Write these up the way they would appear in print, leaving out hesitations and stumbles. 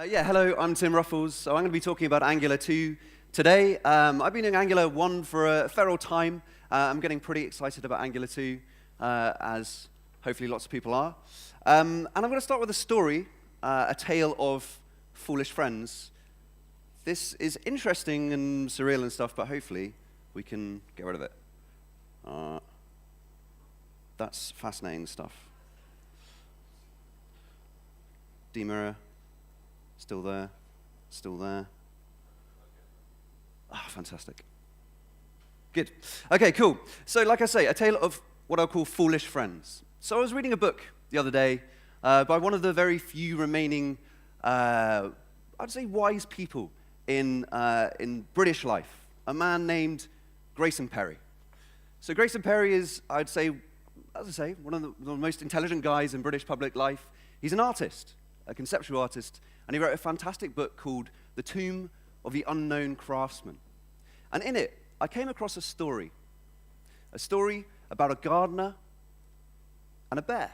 Yeah, hello, I'm Tim Ruffles. So I'm going to be talking about Angular 2 today. I've been doing Angular 1 for a fair old time. I'm getting pretty excited about Angular 2, as hopefully lots of people are. And I'm going to start with a story, a tale of foolish friends. This is interesting and surreal and stuff, but hopefully we can get rid of it. That's fascinating stuff. Demirror. Still there, still there. Ah, fantastic. Good. Okay, cool. So like I say, a tale of what I'll call foolish friends. So I was reading a book the other day by one of the very few remaining, I'd say, wise people in British life, a man named Grayson Perry. So Grayson Perry is, I'd say, as I say, one of the most intelligent guys in British public life. He's an artist, a conceptual artist, and he wrote a fantastic book called The Tomb of the Unknown Craftsman. And in it, I came across a story about a gardener and a bear.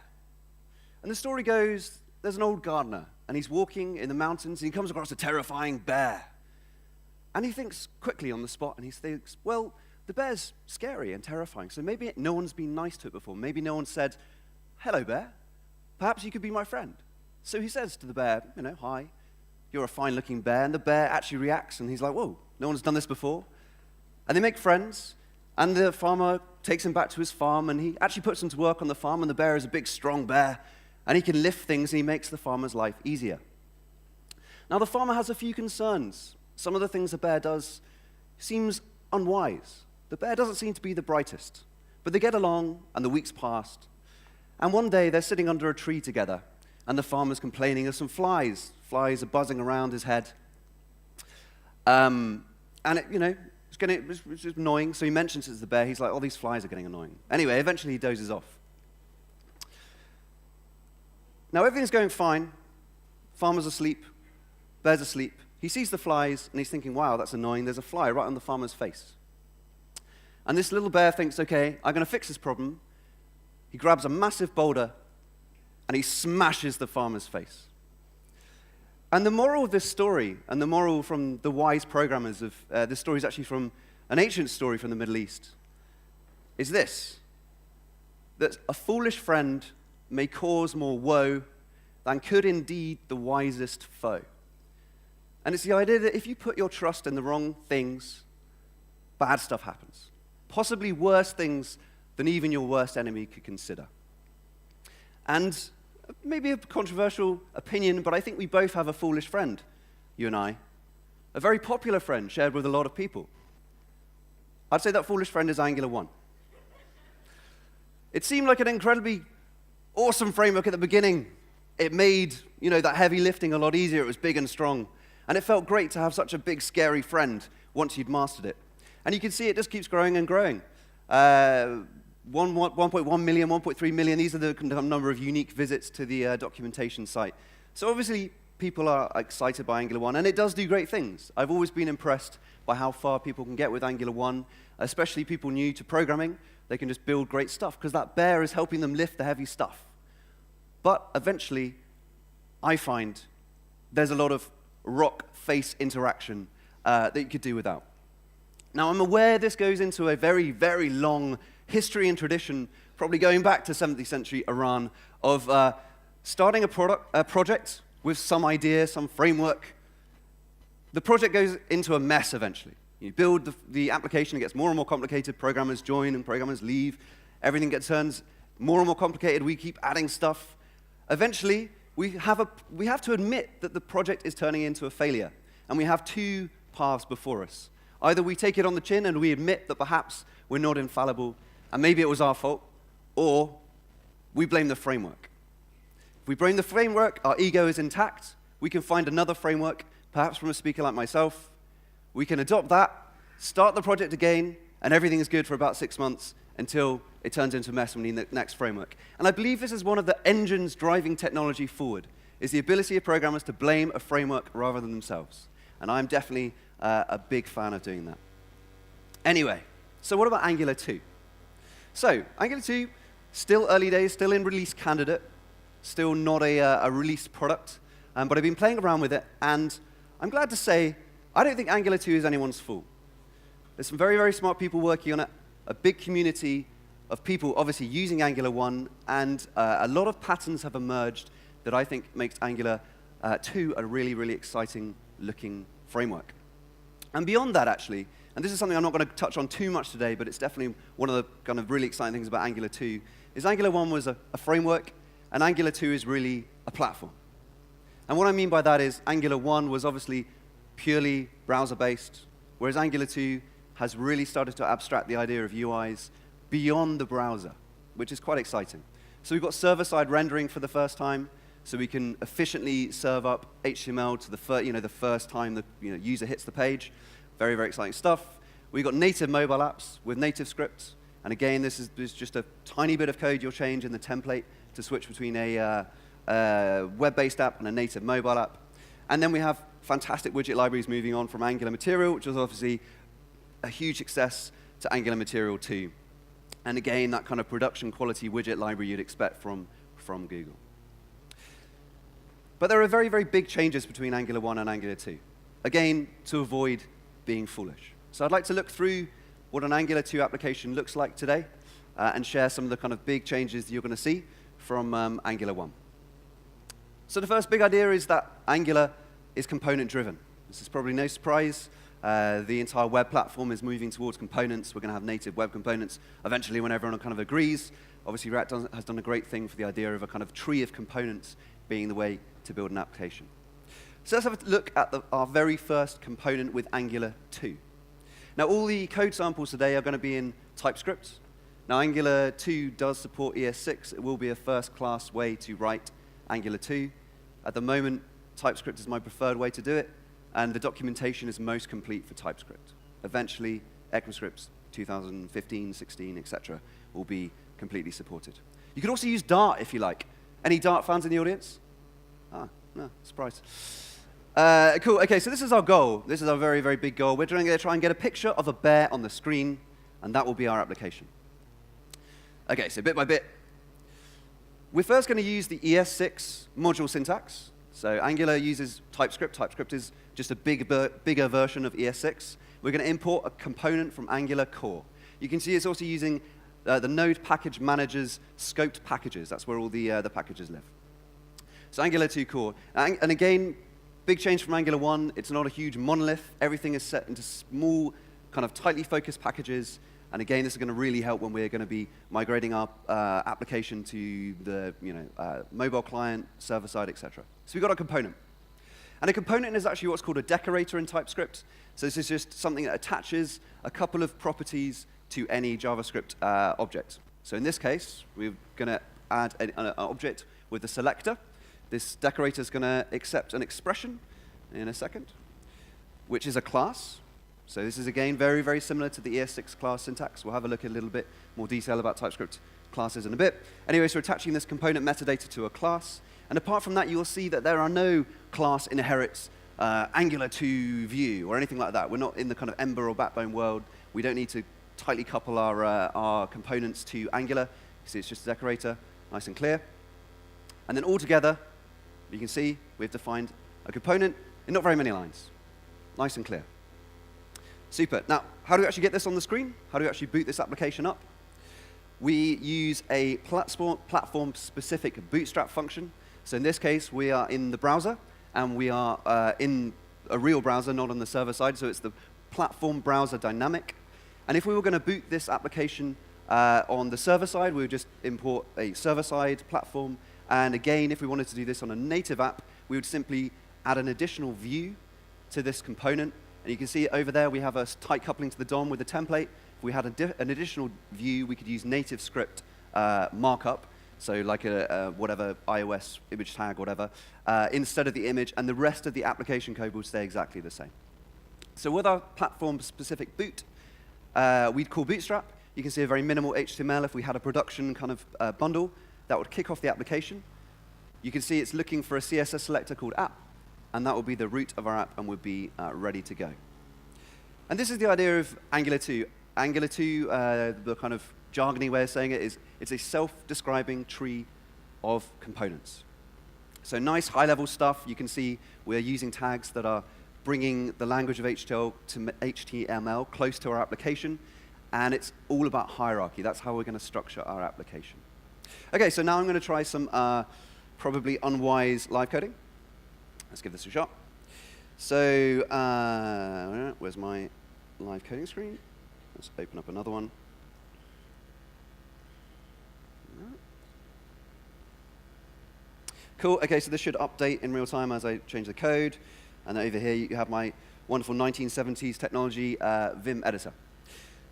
And the story goes, there's an old gardener, and he's walking in the mountains, and he comes across a terrifying bear. And he thinks quickly on the spot, and he thinks, well, the bear's scary and terrifying, so maybe no one's been nice to it before. Maybe no one said, hello, bear. Perhaps you could be my friend. So he says to the bear, hi, you're a fine-looking bear. And the bear actually reacts, and he's like, whoa, no one's done this before. And they make friends, and the farmer takes him back to his farm, and he actually puts him to work on the farm, and the bear is a big, strong bear, and he can lift things, and he makes the farmer's life easier. Now, the farmer has a few concerns. Some of the things the bear does seems unwise. The bear doesn't seem to be the brightest, but they get along, and the weeks passed. And one day, they're sitting under a tree together, and the farmer's complaining of some flies. Flies are buzzing around his head. And it's just annoying, so he mentions it to the bear. He's like, oh, these flies are getting annoying. Anyway, eventually he dozes off. Now, everything's going fine. Farmer's asleep. Bear's asleep. He sees the flies, and he's thinking, wow, that's annoying. There's a fly right on the farmer's face. And this little bear thinks, okay, I'm going to fix this problem. He grabs a massive boulder, and he smashes the farmer's face. And the moral of this story, and the moral from the wise programmers of this story is actually from an ancient story from the Middle East, is this: that a foolish friend may cause more woe than could indeed the wisest foe. And it's the idea that if you put your trust in the wrong things, bad stuff happens. Possibly worse things than even your worst enemy could consider. And maybe a controversial opinion, but I think we both have a foolish friend, you and I. A very popular friend shared with a lot of people. I'd say that foolish friend is Angular 1. It seemed like an incredibly awesome framework at the beginning. It made, that heavy lifting a lot easier. It was big and strong. And it felt great to have such a big, scary friend once you'd mastered it. And you can see it just keeps growing and growing. 1.1 million, 1.3 million, these are the number of unique visits to the documentation site. So obviously, people are excited by Angular 1, and it does do great things. I've always been impressed by how far people can get with Angular 1, especially people new to programming. They can just build great stuff, because that bear is helping them lift the heavy stuff. But eventually, I find there's a lot of rock-face interaction that you could do without. Now, I'm aware this goes into a very, very long history and tradition, probably going back to 7th century Iran, of starting a project with some idea, some framework. The project goes into a mess eventually. You build the application, it gets more and more complicated, programmers join and programmers leave, everything turns more and more complicated, we keep adding stuff. Eventually, we have to admit that the project is turning into a failure, and we have two paths before us. Either we take it on the chin and we admit that perhaps we're not infallible, and maybe it was our fault, or we blame the framework. If we blame the framework, our ego is intact. We can find another framework, perhaps from a speaker like myself. We can adopt that, start the project again, and everything is good for about 6 months until it turns into a mess and we need the next framework. And I believe this is one of the engines driving technology forward, is the ability of programmers to blame a framework rather than themselves. And I'm definitely a big fan of doing that. Anyway, so what about Angular 2? So, Angular 2, still early days, still in release candidate, still not a released product. But I've been playing around with it, and I'm glad to say I don't think Angular 2 is anyone's fault. There's some very, very smart people working on it, a big community of people obviously using Angular 1, and a lot of patterns have emerged that I think makes Angular 2 a really, really exciting looking framework. And beyond that, actually, and this is something I'm not going to touch on too much today, but it's definitely one of the kind of really exciting things about Angular 2, is Angular 1 was a framework, and Angular 2 is really a platform. And what I mean by that is Angular 1 was obviously purely browser-based, whereas Angular 2 has really started to abstract the idea of UIs beyond the browser, which is quite exciting. So we've got server-side rendering for the first time, so we can efficiently serve up HTML to the first time the user hits the page. Very, very exciting stuff. We've got native mobile apps with native scripts. And again, this is just a tiny bit of code you'll change in the template to switch between a web-based app and a native mobile app. And then we have fantastic widget libraries moving on from Angular Material, which was obviously a huge success, to Angular Material 2. And again, that kind of production quality widget library you'd expect from Google. But there are very, very big changes between Angular 1 and Angular 2. Again, to avoid being foolish. So I'd like to look through what an Angular 2 application looks like today and share some of the kind of big changes that you're going to see from Angular 1. So the first big idea is that Angular is component-driven. This is probably no surprise. The entire web platform is moving towards components. We're going to have native web components eventually when everyone kind of agrees. Obviously, React has done a great thing for the idea of a kind of tree of components being the way to build an application. So let's have a look at our very first component with Angular 2. Now, all the code samples today are going to be in TypeScript. Now, Angular 2 does support ES6. It will be a first-class way to write Angular 2. At the moment, TypeScript is my preferred way to do it, and the documentation is most complete for TypeScript. Eventually, ECMAScript 2015, 16, etc. will be completely supported. You could also use Dart if you like. Any Dart fans in the audience? Ah, no, surprise. Cool, okay, so this is our goal. This is our very, very big goal. We're going to try and get a picture of a bear on the screen, and that will be our application. Okay, so bit by bit. We're first going to use the ES6 module syntax. So Angular uses TypeScript. TypeScript is just a bigger version of ES6. We're going to import a component from Angular core. You can see it's also using the Node Package Manager's scoped packages. That's where all the packages live. So Angular 2 core. And again, big change from Angular 1. It's not a huge monolith. Everything is set into small, kind of tightly focused packages. And again, this is going to really help when we're going to be migrating our application to the mobile client, server side, etc. So we've got a component. And a component is actually what's called a decorator in TypeScript. So this is just something that attaches a couple of properties to any JavaScript object. So in this case, we're going to add an object with the selector. This decorator is going to accept an expression in a second, which is a class. So this is, again, very, very similar to the ES6 class syntax. We'll have a look at a little bit more detail about TypeScript classes in a bit. Anyway, so we're attaching this component metadata to a class. And apart from that, you'll see that there are no class inherits Angular 2 view or anything like that. We're not in the kind of Ember or Backbone world. We don't need to tightly couple our components to Angular. You see it's just a decorator, nice and clear. And then altogether, you can see we've defined a component in not very many lines. Nice and clear. Super. Now, how do we actually get this on the screen? How do we actually boot this application up? We use a platform-specific bootstrap function. So in this case, we are in the browser, and we are in a real browser, not on the server side. So it's the platform browser dynamic. And if we were going to boot this application on the server side, we would just import a server-side platform. And again, if we wanted to do this on a native app, we would simply add an additional view to this component. And you can see over there, we have a tight coupling to the DOM with the template. If we had an additional view, we could use native script markup, so like whatever iOS image tag, whatever, instead of the image, and the rest of the application code will stay exactly the same. So with our platform-specific boot, we'd call Bootstrap. You can see a very minimal HTML. If we had a production kind of bundle, that would kick off the application. You can see it's looking for a CSS selector called app, and that will be the root of our app and would be ready to go. And this is the idea of Angular 2. Angular 2, the kind of jargony way of saying it is, it's a self-describing tree of components. So nice high-level stuff. You can see we're using tags that are bringing the language of HTML close to our application, and it's all about hierarchy. That's how we're going to structure our application. Okay, so now I'm going to try some probably unwise live coding. Let's give this a shot. So where's my live coding screen? Let's open up another one. Cool, okay, so this should update in real time as I change the code. And over here, you have my wonderful 1970s technology Vim editor.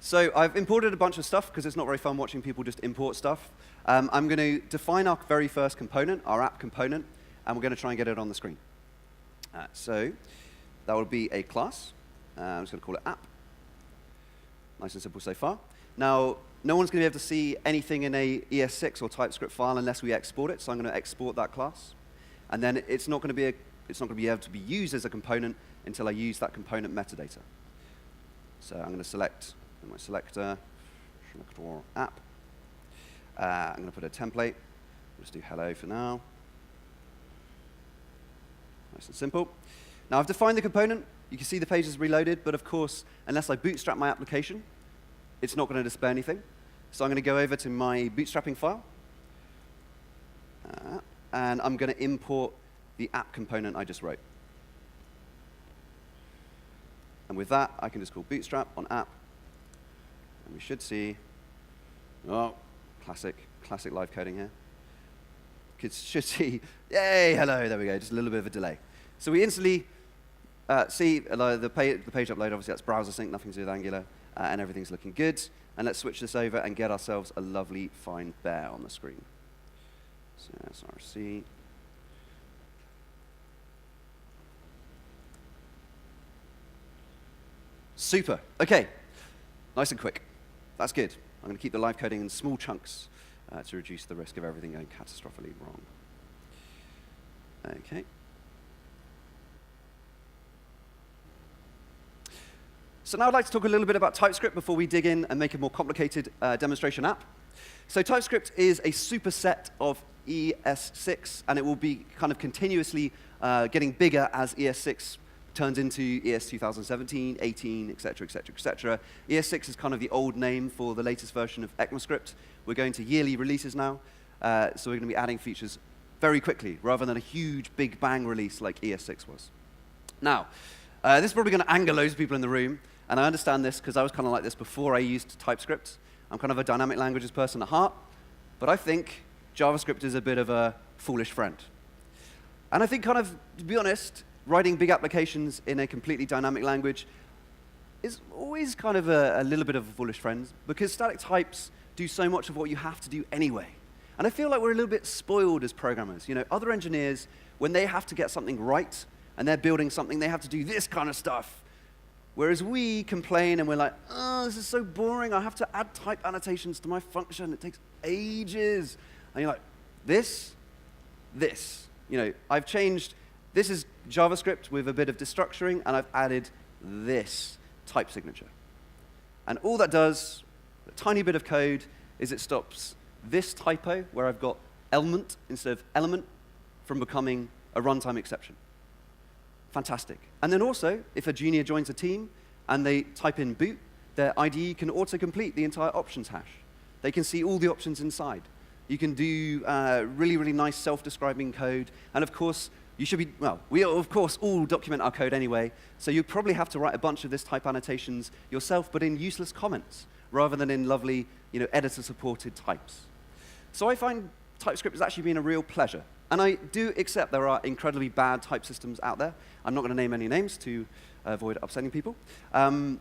So I've imported a bunch of stuff, because it's not very fun watching people just import stuff. I'm going to define our very first component, our app component, and we're going to try and get it on the screen. So that will be a class. I'm just going to call it app. Nice and simple so far. Now, no one's going to be able to see anything in a ES6 or TypeScript file unless we export it, so I'm going to export that class. And then it's not going to be able to be used as a component until I use that component metadata. So I'm going to select in my selector, app. I'm going to put a template. Just do hello for now. Nice and simple. Now I've defined the component. You can see the page is reloaded, but of course, unless I bootstrap my application, it's not going to display anything. So I'm going to go over to my bootstrapping file, and I'm going to import the app component I just wrote. And with that, I can just call bootstrap on app, and we should see, oh, classic live coding here. Kids should see, yay, hello, there we go, just a little bit of a delay. So we instantly see the page upload, obviously that's browser sync, nothing to do with Angular, and everything's looking good. And let's switch this over and get ourselves a lovely fine bear on the screen. So src. Super. OK. Nice and quick. That's good. I'm going to keep the live coding in small chunks to reduce the risk of everything going catastrophically wrong. OK. So now I'd like to talk a little bit about TypeScript before we dig in and make a more complicated demonstration app. So TypeScript is a superset of ES6, and it will be kind of continuously getting bigger as ES6 turns into ES 2017, 18, et cetera, et cetera, et cetera. ES6 is kind of the old name for the latest version of ECMAScript. We're going to yearly releases now, so we're going to be adding features very quickly, rather than a huge big bang release like ES6 was. Now, this is probably going to anger loads of people in the room. And I understand this because I was kind of like this before I used TypeScript. I'm kind of a dynamic languages person at heart. But I think JavaScript is a bit of a foolish friend. And I think kind of, to be honest, writing big applications in a completely dynamic language is always kind of a little bit of a foolish friend, because static types do so much of what you have to do anyway. And I feel like we're a little bit spoiled as programmers. You know, other engineers, when they have to get something right and they're building something, they have to do this kind of stuff. Whereas we complain and we're like, oh, this is so boring. I have to add type annotations to my function. It takes ages. And you're like, this. You know, I've changed, this is JavaScript with a bit of destructuring, and I've added this type signature. And all that does, a tiny bit of code, is it stops this typo, where I've got element instead of element, from becoming a runtime exception. Fantastic. And then also, if a junior joins a team and they type in boot, their IDE can autocomplete the entire options hash. They can see all the options inside. You can do really, really nice self-describing code. And of course, you should be, well, we of course all document our code anyway, so you probably have to write a bunch of this type annotations yourself, but in useless comments, rather than in lovely, you know, editor-supported types. So I find TypeScript has actually been a real pleasure. And I do accept there are incredibly bad type systems out there. I'm not going to name any names to avoid upsetting people. But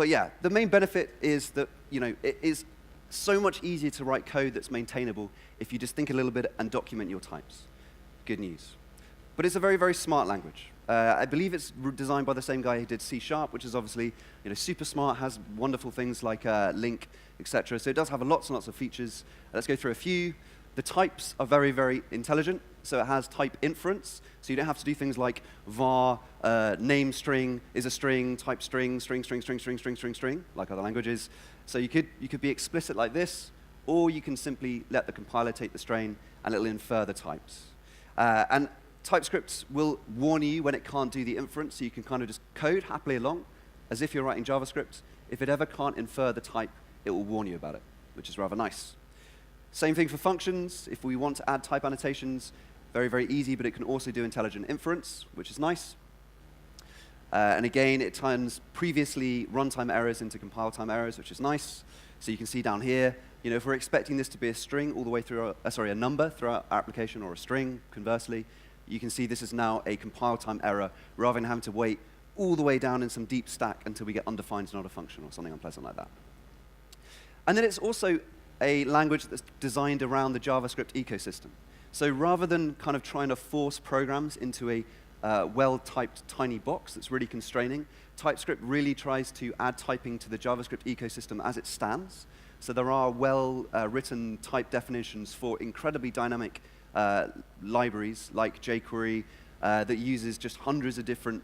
yeah, the main benefit is that, you know, it is so much easier to write code that's maintainable if you just think a little bit and document your types. Good news. But it's a very, very smart language. I believe it's designed by the same guy who did C#, which is obviously, you know, super smart, has wonderful things like link, etc. So it does have lots and lots of features. Let's go through a few. The types are very, very intelligent. So it has type inference. So you don't have to do things like var, name string is a string, type string, string, like other languages. So you could be explicit like this, or you can simply let the compiler take the strain and it'll infer the types. And TypeScript will warn you when it can't do the inference, so you can kind of just code happily along, as if you're writing JavaScript. If it ever can't infer the type, it will warn you about it, which is rather nice. Same thing for functions. If we want to add type annotations, very, very easy, but it can also do intelligent inference, which is nice. And again, it turns previously runtime errors into compile time errors, which is nice. So you can see down here, if we're expecting this to be a string all the way through, a number throughout our application, or a string, conversely, you can see this is now a compile time error, rather than having to wait all the way down in some deep stack until we get undefined not a function or something unpleasant like that. And then it's also a language that's designed around the JavaScript ecosystem. So rather than kind of trying to force programs into a well-typed tiny box that's really constraining, TypeScript really tries to add typing to the JavaScript ecosystem as it stands. So there are well-written type definitions for incredibly dynamic libraries like jQuery that uses just hundreds of different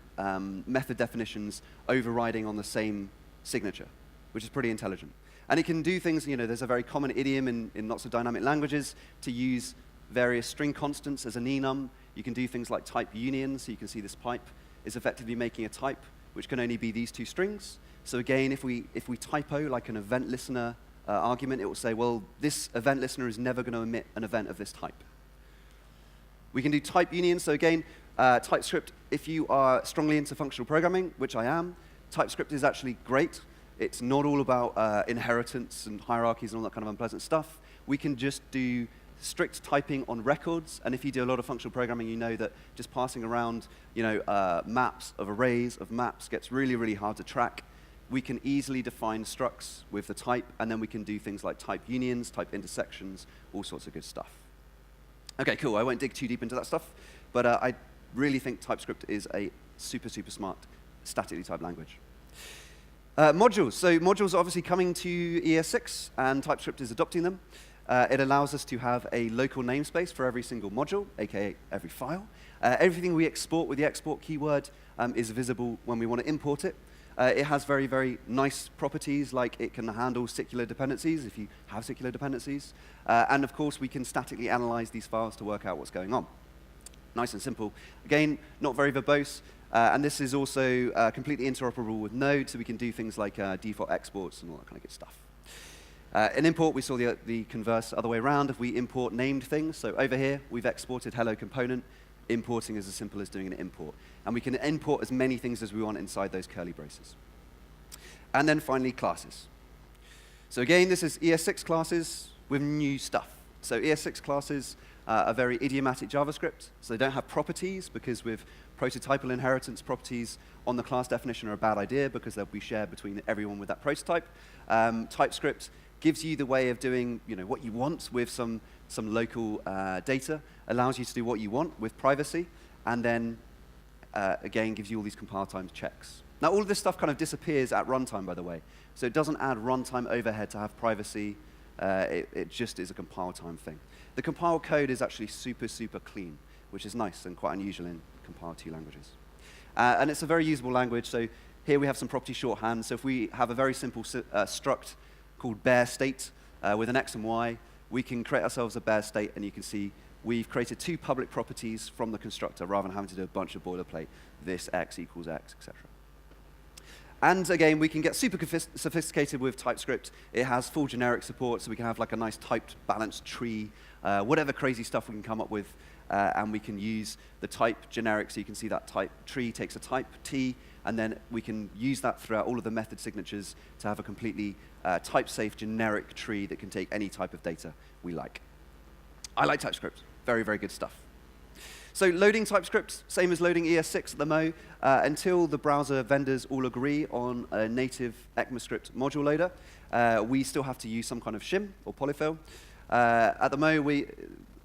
method definitions overriding on the same signature, which is pretty intelligent. And it can do things, there's a very common idiom in lots of dynamic languages to use various string constants as an enum. You can do things like type union, so you can see this pipe is effectively making a type, which can only be these two strings. So again, if we typo like an event listener argument, it will say, well, this event listener is never going to emit an event of this type. We can do type union, so again, TypeScript, if you are strongly into functional programming, which I am, TypeScript is actually great. It's not all about inheritance and hierarchies and all that kind of unpleasant stuff. We can just do strict typing on records, and if you do a lot of functional programming, you know that just passing around maps of arrays of maps gets really, really hard to track. We can easily define structs with the type, and then we can do things like type unions, type intersections, all sorts of good stuff. Okay, cool. I won't dig too deep into that stuff, but I really think TypeScript is a super, super smart statically typed language. Modules. So modules are obviously coming to ES6, and TypeScript is adopting them. It allows us to have a local namespace for every single module, aka every file. Everything we export with the export keyword is visible when we want to import it. It has very, very nice properties, like it can handle secular dependencies if you have secular dependencies. And of course, we can statically analyze these files to work out what's going on. Nice and simple. Again, not very verbose. And this is also completely interoperable with Node, so we can do things like default exports and all that kind of good stuff. In import, we saw the converse other way around. If we import named things, so over here, we've exported hello component. Importing is as simple as doing an import. And we can import as many things as we want inside those curly braces. And then finally, classes. So again, this is ES6 classes with new stuff. So ES6 classes are very idiomatic JavaScript. So they don't have properties, because with prototypal inheritance, properties on the class definition are a bad idea, because they'll be shared between everyone with that prototype. TypeScript gives you the way of doing what you want with some local data, allows you to do what you want with privacy, and then, again, gives you all these compile time checks. Now, all of this stuff kind of disappears at runtime, by the way. So it doesn't add runtime overhead to have privacy. It just is a compile time thing. The compile code is actually super, super clean, which is nice and quite unusual in compile to languages. And it's a very usable language. So here we have some property shorthand. So if we have a very simple struct called bare state with an x and y, we can create ourselves a bare state, and you can see we've created two public properties from the constructor rather than having to do a bunch of boilerplate, this x equals x, etc. And again, we can get super sophisticated with TypeScript. It has full generic support, so we can have like a nice typed balanced tree, whatever crazy stuff we can come up with, and we can use the type generic, so you can see that type tree takes a type t, and then we can use that throughout all of the method signatures to have a completely type-safe generic tree that can take any type of data we like. I like TypeScript. Very, very good stuff. So loading TypeScript, same as loading ES6 at the Mo, until the browser vendors all agree on a native ECMAScript module loader, we still have to use some kind of shim or polyfill. At the Mo,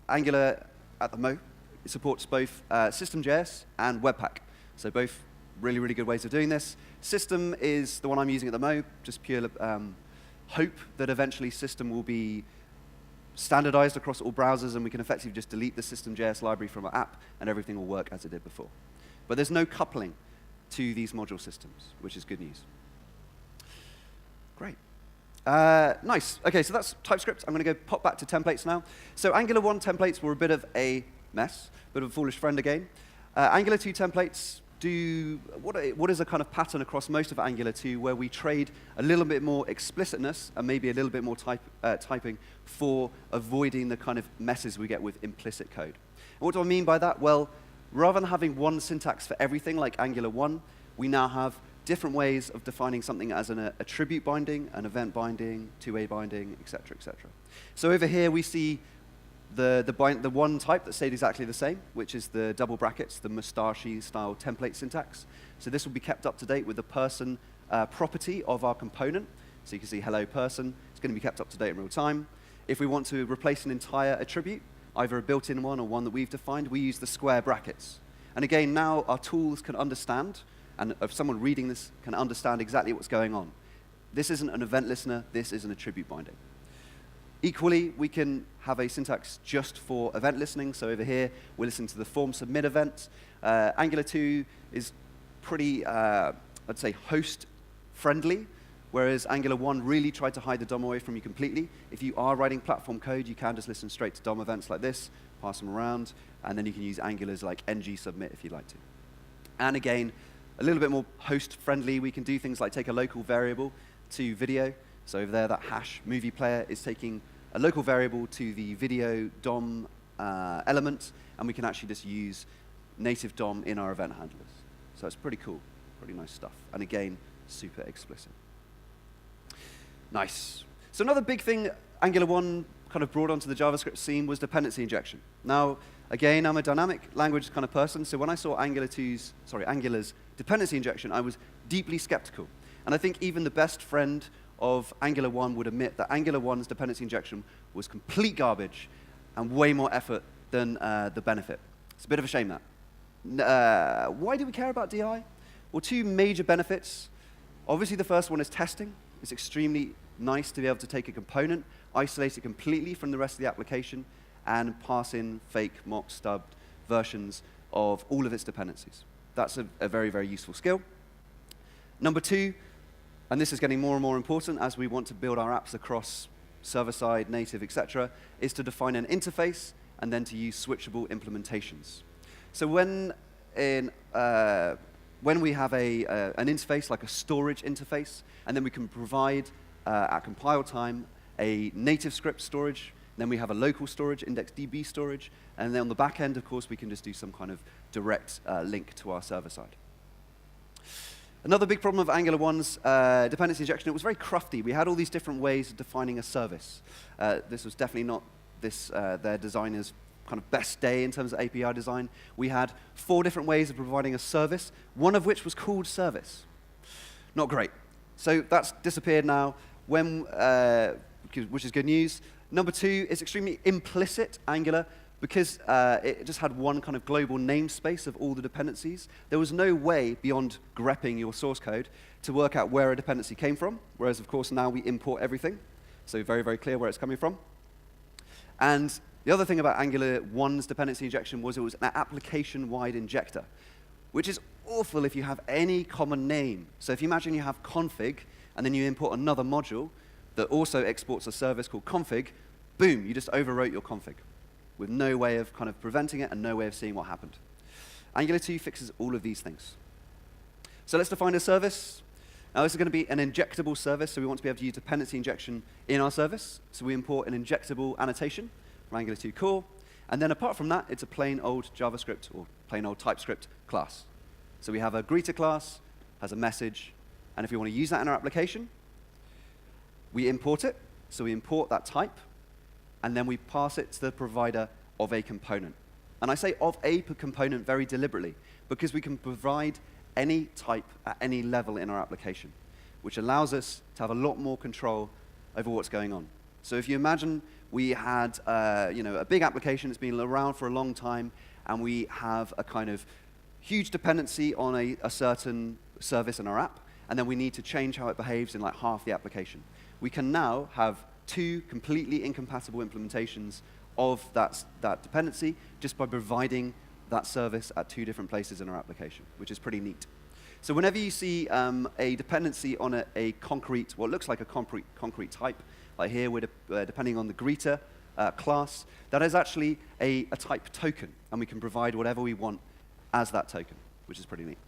Angular at the Mo supports both System.js and Webpack. So both really, really good ways of doing this. System is the one I'm using at the Mo, just pure hope that eventually System will be standardized across all browsers, and we can effectively just delete the System.js library from our app, and everything will work as it did before. But there's no coupling to these module systems, which is good news. Great. Nice. OK, so that's TypeScript. I'm going to go pop back to templates now. So Angular 1 templates were a bit of a mess, a bit of a foolish friend again. Angular 2 templates do what is a kind of pattern across most of Angular 2, where we trade a little bit more explicitness and maybe a little bit more typing for avoiding the kind of messes we get with implicit code. And what do I mean by that? Well, rather than having one syntax for everything like Angular 1, we now have different ways of defining something as an attribute binding, an event binding, two-way binding, et cetera, et cetera. So over here we see the one type that stayed exactly the same, which is the double brackets, the mustachy style template syntax. So this will be kept up to date with the person property of our component. So you can see hello person. It's going to be kept up to date in real time. If we want to replace an entire attribute, either a built-in one or one that we've defined, we use the square brackets. And again, now our tools can understand, and if someone reading this can understand exactly what's going on. This isn't an event listener. This is an attribute binding. Equally, we can have a syntax just for event listening. So over here, we're listening to the form submit event. Angular 2 is pretty, I'd say, host-friendly, whereas Angular 1 really tried to hide the DOM away from you completely. If you are writing platform code, you can just listen straight to DOM events like this, pass them around, and then you can use Angular's like ng submit if you'd like to. And again, a little bit more host-friendly. We can do things like take a local variable to video. So over there, that hash movie player is taking a local variable to the video DOM element, and we can actually just use native DOM in our event handlers. So it's pretty cool, pretty nice stuff. And again, super explicit. Nice. So another big thing Angular 1 kind of brought onto the JavaScript scene was dependency injection. Now, again, I'm a dynamic language kind of person, so when I saw Angular's dependency injection, I was deeply skeptical. And I think even the best friend of Angular 1 would admit that Angular 1's dependency injection was complete garbage and way more effort than the benefit. It's a bit of a shame that. Why do we care about DI? Well, two major benefits. Obviously, the first one is testing. It's extremely nice to be able to take a component, isolate it completely from the rest of the application, and pass in fake, mock, stubbed versions of all of its dependencies. That's a very, very useful skill. Number two, and this is getting more and more important as we want to build our apps across server-side, native, et cetera, is to define an interface and then to use switchable implementations. So when we have an interface, like a storage interface, and then we can provide, at compile time, a native script storage, then we have a local storage, IndexedDB storage, and then on the back end, of course, we can just do some kind of direct link to our server side. Another big problem of Angular 1's dependency injection, it was very crufty. We had all these different ways of defining a service. This was definitely not their designers' kind of best day in terms of API design. We had 4 different ways of providing a service, one of which was called service. Not great. So that's disappeared now, which is good news. Number 2, it's extremely implicit, Angular, because it just had one kind of global namespace of all the dependencies. There was no way beyond grepping your source code to work out where a dependency came from, whereas, of course, now we import everything. So very, very clear where it's coming from. And the other thing about Angular 1's dependency injection was it was an application-wide injector, which is awful if you have any common name. So if you imagine you have config, and then you import another module that also exports a service called config, boom, you just overwrote your config, with no way of kind of preventing it and no way of seeing what happened. Angular 2 fixes all of these things. So let's define a service. Now this is going to be an injectable service, so we want to be able to use dependency injection in our service. So we import an injectable annotation from Angular 2 core. And then apart from that, it's a plain old JavaScript or plain old TypeScript class. So we have a greeter class, has a message, and if we want to use that in our application, we import it. So we import that type, and then we pass it to the provider of a component. And I say of a component very deliberately, because we can provide any type at any level in our application, which allows us to have a lot more control over what's going on. So if you imagine we had a big application that's been around for a long time, and we have a kind of huge dependency on a certain service in our app, and then we need to change how it behaves in like half the application. We can now have 2 completely incompatible implementations of that dependency just by providing that service at 2 different places in our application, which is pretty neat. So whenever you see a dependency on a concrete, what looks like a concrete type, like here we're depending on the greeter class, that is actually a type token, and we can provide whatever we want as that token, which is pretty neat.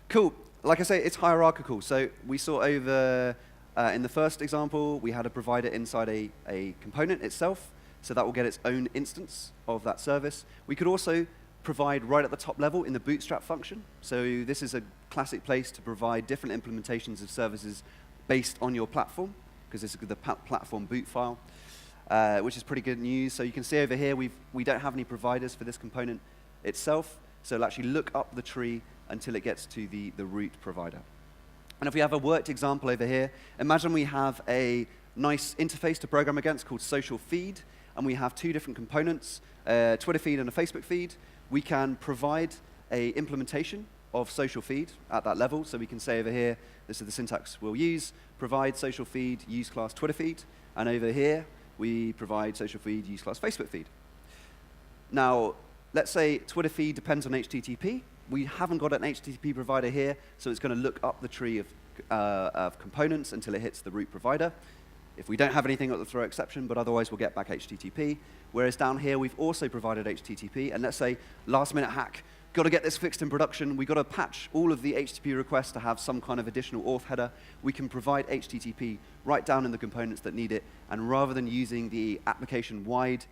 Cool. Like I say, it's hierarchical. So we saw over in the first example, we had a provider inside a component itself, so that will get its own instance of that service. We could also provide right at the top level in the bootstrap function. So this is a classic place to provide different implementations of services based on your platform, because this is the platform boot file, which is pretty good news. So you can see over here, we don't have any providers for this component itself, so it'll actually look up the tree until it gets to the root provider. And if we have a worked example over here, imagine we have a nice interface to program against called social feed, and we have two different components, a Twitter feed and a Facebook feed. We can provide a implementation of social feed at that level. So we can say over here, this is the syntax we'll use, provide social feed, use class Twitter feed. And over here, we provide social feed, use class Facebook feed. Now, let's say Twitter feed depends on HTTP. We haven't got an HTTP provider here, so it's going to look up the tree of components until it hits the root provider. If we don't have anything, it'll throw exception, but otherwise we'll get back HTTP. Whereas down here, we've also provided HTTP. And let's say, last-minute hack, got to get this fixed in production. We've got to patch all of the HTTP requests to have some kind of additional auth header. We can provide HTTP right down in the components that need it. And rather than using the application-wide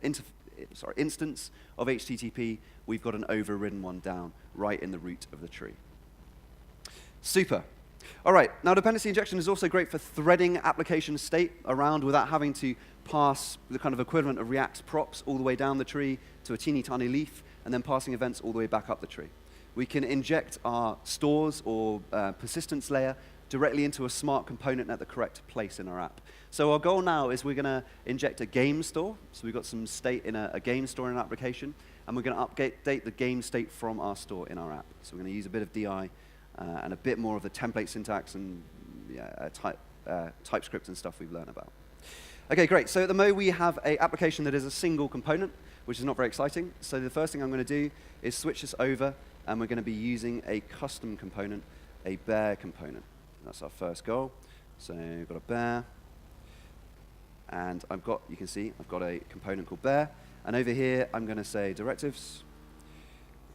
instance of HTTP, we've got an overridden one down right in the root of the tree. Super. All right, now dependency injection is also great for threading application state around without having to pass the kind of equivalent of React's props all the way down the tree to a teeny tiny leaf, and then passing events all the way back up the tree. We can inject our stores or persistence layer directly into a smart component at the correct place in our app. So our goal now is we're going to inject a game store. So we've got some state in a game store in an application, and we're going to update the game state from our store in our app. So we're going to use a bit of DI and a bit more of the template syntax and TypeScript and stuff we've learned about. OK, great. So at the moment, we have an application that is a single component, which is not very exciting. So the first thing I'm going to do is switch this over, and we're going to be using a custom component, a bear component. That's our first goal. So we've got a bear. And you can see, I've got a component called bear. And over here, I'm going to say directives.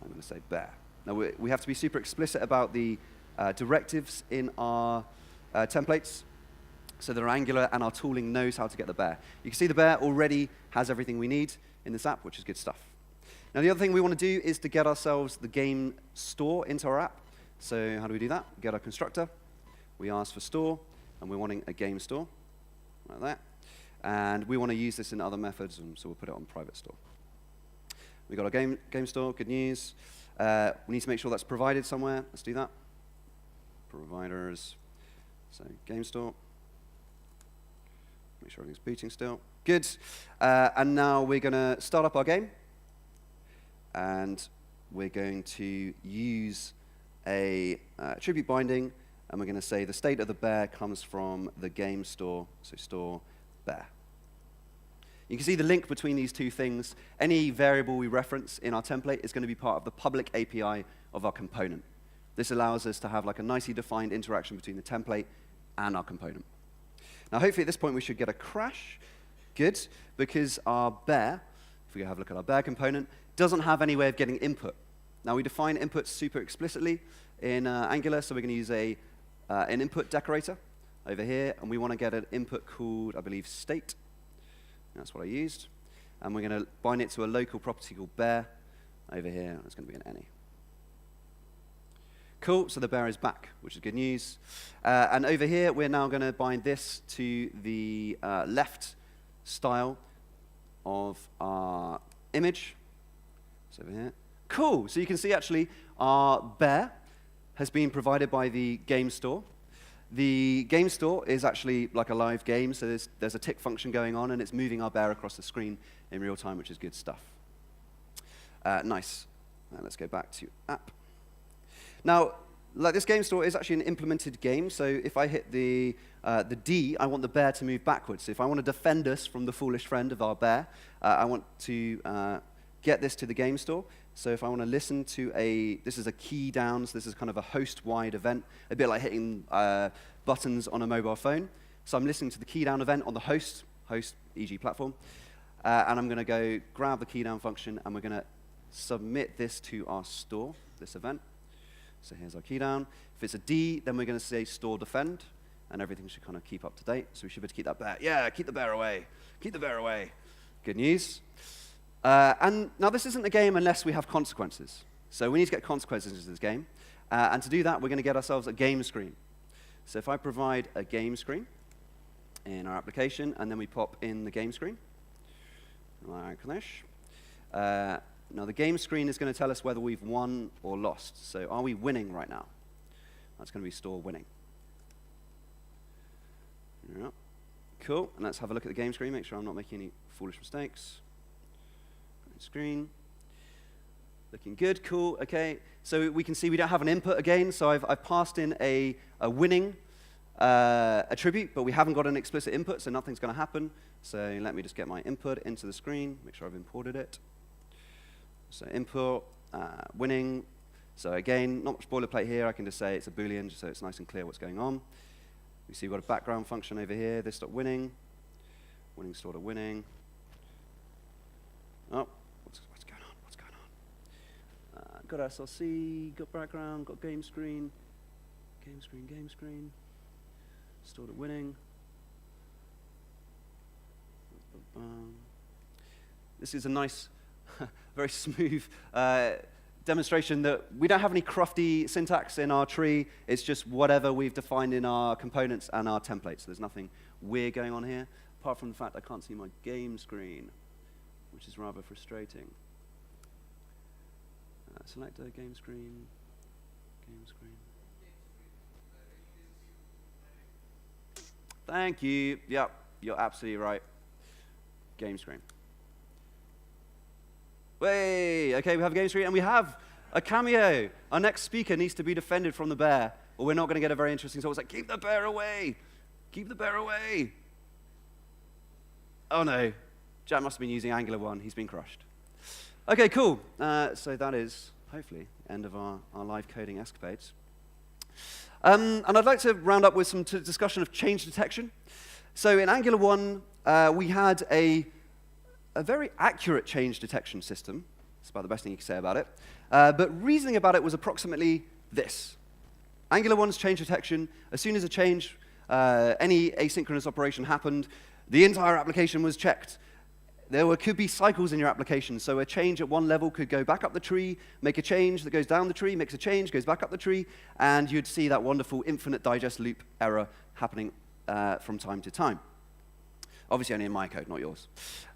I'm going to say bear. Now, we have to be super explicit about the directives in our templates, so that our Angular and our tooling knows how to get the bear. You can see the bear already has everything we need in this app, which is good stuff. Now, the other thing we want to do is to get ourselves the game store into our app. So how do we do that? Get our constructor. We ask for store, and we're wanting a game store, like that. And we want to use this in other methods, and so we'll put it on private store. We got our game store, good news. We need to make sure that's provided somewhere. Let's do that. Providers, so game store. Make sure everything's booting still. Good. And now we're going to start up our game. And we're going to use a attribute binding. And we're going to say the state of the bear comes from the game store, so store bear. You can see the link between these two things. Any variable we reference in our template is going to be part of the public API of our component. This allows us to have like a nicely defined interaction between the template and our component. Now, hopefully at this point we should get a crash. Good, because our bear, if we have a look at our bear component, doesn't have any way of getting input. Now, we define input super explicitly in Angular, so we're going to use an input decorator over here, and we want to get an input called, I believe, state. That's what I used. And we're going to bind it to a local property called bear over here. It's going to be an any. Cool, so the bear is back, which is good news. And over here, we're now going to bind this to the left style of our image. So over here. Cool, so you can see actually our bear has been provided by the game store. The game store is actually like a live game, so there's a tick function going on, and it's moving our bear across the screen in real time, which is good stuff. Nice. Now let's go back to app. Now, like this game store is actually an implemented game, so if I hit the D, I want the bear to move backwards. So if I want to defend us from the foolish friend of our bear, I want to get this to the game store. So if I want to listen to this is a key down, so this is kind of a host-wide event, a bit like hitting buttons on a mobile phone. So I'm listening to the key down event on the host, e.g. platform, and I'm going to go grab the key down function, and we're going to submit this to our store, this event. So here's our key down. If it's a D, then we're going to say store defend, and everything should kind of keep up to date. So we should be able to keep that bear. Yeah, keep the bear away. Keep the bear away. Good news. And now this isn't a game unless we have consequences. So we need to get consequences into this game. And to do that, we're going to get ourselves a game screen. So if I provide a game screen in our application, and then we pop in the game screen, like this. Now the game screen is going to tell us whether we've won or lost. So are we winning right now? That's going to be store winning. Yeah. Cool. And let's have a look at the game screen, make sure I'm not making any foolish mistakes. Screen. Looking good, cool, okay. So we can see we don't have an input again, so I've passed in a winning attribute, but we haven't got an explicit input, so nothing's going to happen. So let me just get my input into the screen, make sure I've imported it. So input, winning. So again, not much boilerplate here. I can just say it's a Boolean, just so it's nice and clear what's going on. We see we've got a background function over here, this.winning, winning store.winning. Oh. What's going on? What's going on? Got SLC, got background, got game screen, game screen. Stored at winning. This is a nice, very smooth demonstration that we don't have any crufty syntax in our tree. It's just whatever we've defined in our components and our templates. There's nothing weird going on here, apart from the fact I can't see my game screen, which is rather frustrating. Select a game screen, Thank you. Yep, you're absolutely right. Game screen. Way, okay, we have a game screen, and we have a cameo. Our next speaker needs to be defended from the bear, or we're not going to get a very interesting song. It's like, keep the bear away. Keep the bear away. Oh, no. Jack must have been using Angular 1. He's been crushed. OK, cool. So that is, hopefully, end of our live coding escapades. And I'd like to round up with some discussion of change detection. So in Angular 1, we had a very accurate change detection system. That's about the best thing you can say about it. But reasoning about it was approximately this. Angular 1's change detection, as soon as a change, any asynchronous operation happened, the entire application was checked. There could be cycles in your application, so a change at one level could go back up the tree, make a change that goes down the tree, makes a change, goes back up the tree, and you'd see that wonderful infinite digest loop error happening from time to time. Obviously only in my code, not yours.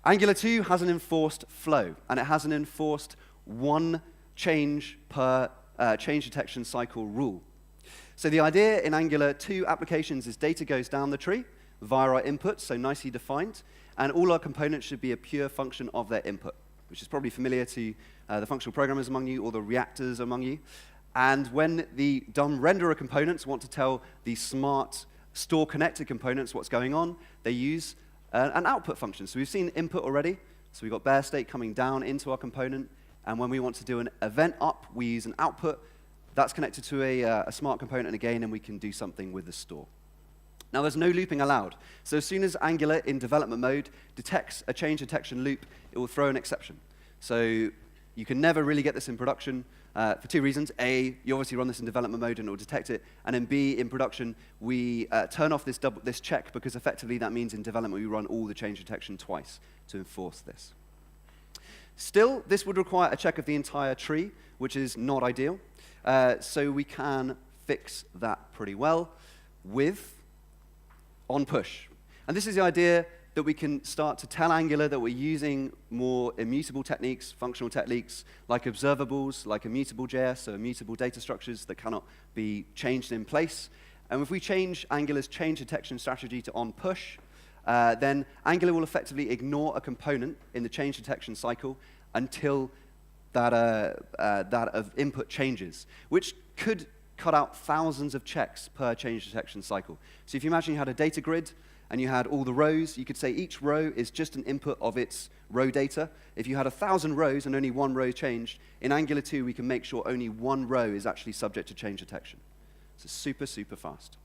Angular 2 has an enforced flow, and it has an enforced one change per change detection cycle rule. So the idea in Angular 2 applications is data goes down the tree via our input, so nicely defined, and all our components should be a pure function of their input, which is probably familiar to the functional programmers among you or the reactors among you. And when the dumb renderer components want to tell the smart store connected components what's going on, they use an output function. So we've seen input already. So we've got bare state coming down into our component. And when we want to do an event up, we use an output. That's connected to a smart component again, and we can do something with the store. Now, there's no looping allowed. So as soon as Angular in development mode detects a change detection loop, it will throw an exception. So you can never really get this in production for two reasons. A, you obviously run this in development mode and it will detect it. And then B, in production, we turn off this check because effectively that means in development we run all the change detection twice to enforce this. Still, this would require a check of the entire tree, which is not ideal. So we can fix that pretty well with on push. And this is the idea that we can start to tell Angular that we're using more immutable techniques, functional techniques, like observables, like immutable.js, so immutable data structures that cannot be changed in place. And if we change Angular's change detection strategy to on push, then Angular will effectively ignore a component in the change detection cycle until that of input changes, which could cut out thousands of checks per change detection cycle. So if you imagine you had a data grid, and you had all the rows, you could say each row is just an input of its row data. If you had 1,000 rows and only one row changed, in Angular 2, we can make sure only one row is actually subject to change detection. So super, super fast.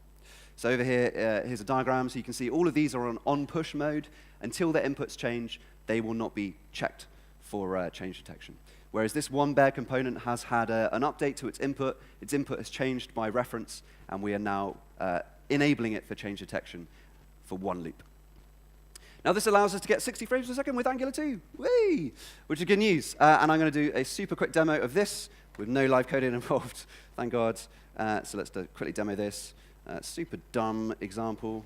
So over here, here's a diagram, so you can see all of these are on push mode. Until their inputs change, they will not be checked for change detection. Whereas this one bare component has had an update to its input has changed by reference, and we are now enabling it for change detection for one loop. Now this allows us to get 60 frames per second with Angular 2, whee! Which is good news. And I'm going to do a super quick demo of this with no live coding involved, thank God. So let's quickly demo this. Super dumb example.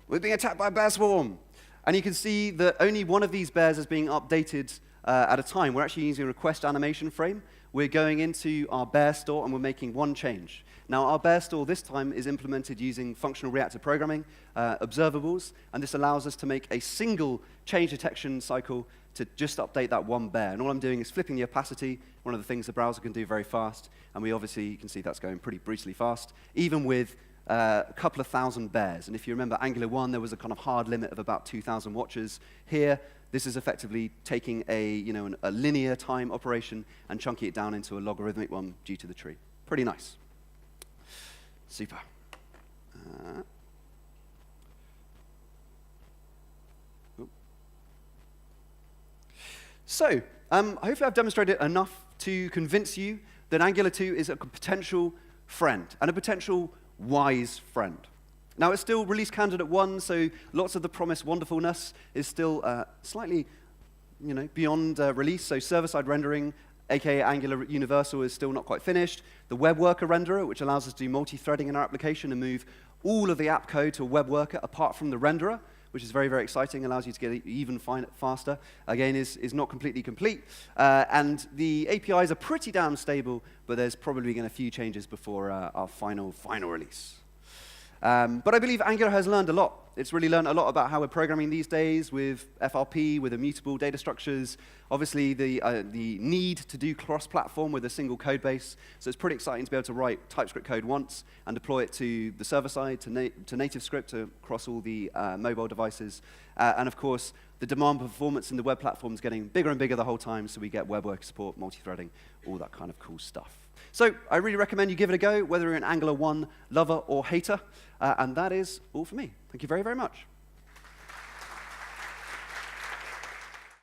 We're being attacked by a bear swarm. And you can see that only one of these bears is being updated at a time. We're actually using a request animation frame. We're going into our bear store, and we're making one change. Now, our bear store this time is implemented using functional reactive programming, observables, and this allows us to make a single change detection cycle to just update that one bear. And all I'm doing is flipping the opacity, one of the things the browser can do very fast, and we obviously, you can see that's going pretty brutally fast, even with a couple of thousand bears. And if you remember Angular 1, there was a kind of hard limit of about 2,000 watches. Here, this is effectively taking a linear time operation and chunking it down into a logarithmic one due to the tree. Pretty nice. Super. So, hopefully I've demonstrated enough to convince you that Angular 2 is a potential friend, and a potential wise friend. Now, it's still release candidate 1, so lots of the promised wonderfulness is still slightly beyond release. So server-side rendering, aka Angular Universal, is still not quite finished. The web worker renderer, which allows us to do multi-threading in our application and move all of the app code to a web worker apart from the renderer, which is very, very exciting, allows you to get it even faster, again, is not completely complete. And the APIs are pretty damn stable, but there's probably going to be a few changes before our final release. But I believe Angular has learned a lot. It's really learned a lot about how we're programming these days with FRP, with immutable data structures, obviously the need to do cross-platform with a single code base. So it's pretty exciting to be able to write TypeScript code once and deploy it to the server side, to native script across all the mobile devices. And of course, the demand performance in the web platform is getting bigger and bigger the whole time, so we get web worker support, multi-threading, all that kind of cool stuff. So I really recommend you give it a go, whether you're an Angular 1 lover or hater. And that is all for me. Thank you very, very much.